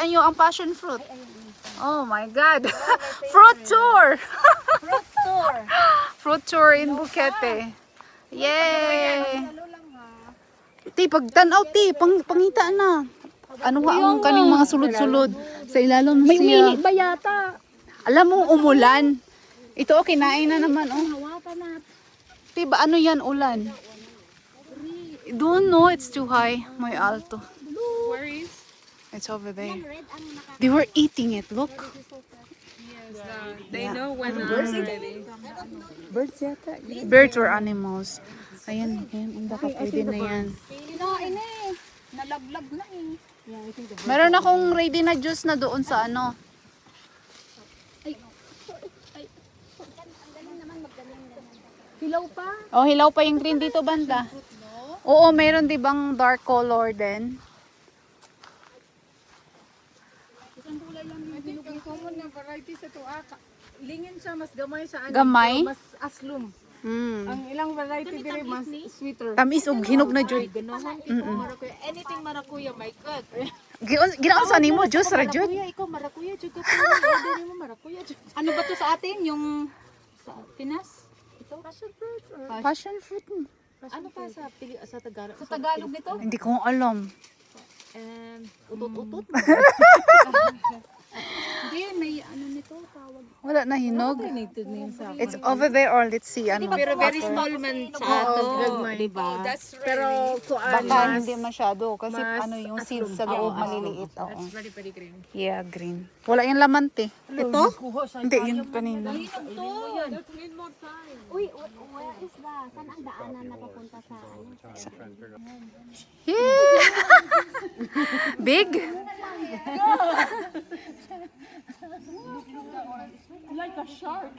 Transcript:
Kitaan nyo ang passion fruit. Oh my God. Fruit tour. Fruit tour. Fruit tour in Buquete. Yay! Ti, pagtanaw ti, pangita na. Ano nga ang kaning mga sulod-sulod sa ilalim May siya. uminit ba yata? Alam mo, umulan. Ito, kinain na naman. Oh. Hawakan na. Ti, ba ano yan, ulan? Don't know, it's too high. May alto. Where is? It's over there. They were eating it, look. They know when I'm ready. Birds yata. Birds or animals. Ayan, ayan. Baka pwede na yan. Kinain eh. Nalaglag na eh. Meron akong ready na juice na doon sa ano. Hilaw pa. Oh, hilaw pa yung green dito, banda. Oo, meron di bang dark color din? I think ang common na variety sa tuwa, lingin siya, mas gamay siya. Gamay? Mas aslum. Hmm. Ang ilang variety dire mas sweeter. Tamis og hinog na jud. Ganoon ikaw marakuya. Anything marakuya, my God. Ginaon sa nimo juice ra jud. Marakuya, ikaw marakuya jud ka. Order mo marakuya jud. Ano ba to sa atin? Yung sa Pinas? Ito passion fruit or Passion fruit. ano pa sa Tagalog? Sa Tagalog nito? Hindi ko alam. And utot-utot. Hindi, may ano nito tawag. Wala na hinog. I need to name sa. It's over there or let's see ano. Pero very small man sa ato, di ba? Pero kuan Baka hindi masyado kasi mas ano yung seeds sa loob maliliit. Oo. very very green. Yeah, green. Wala yung laman te. Ito? Hindi yun kanina. Uy, where is the, saan ang daanan na papunta sa ano? Yeah. Big. Like a shark.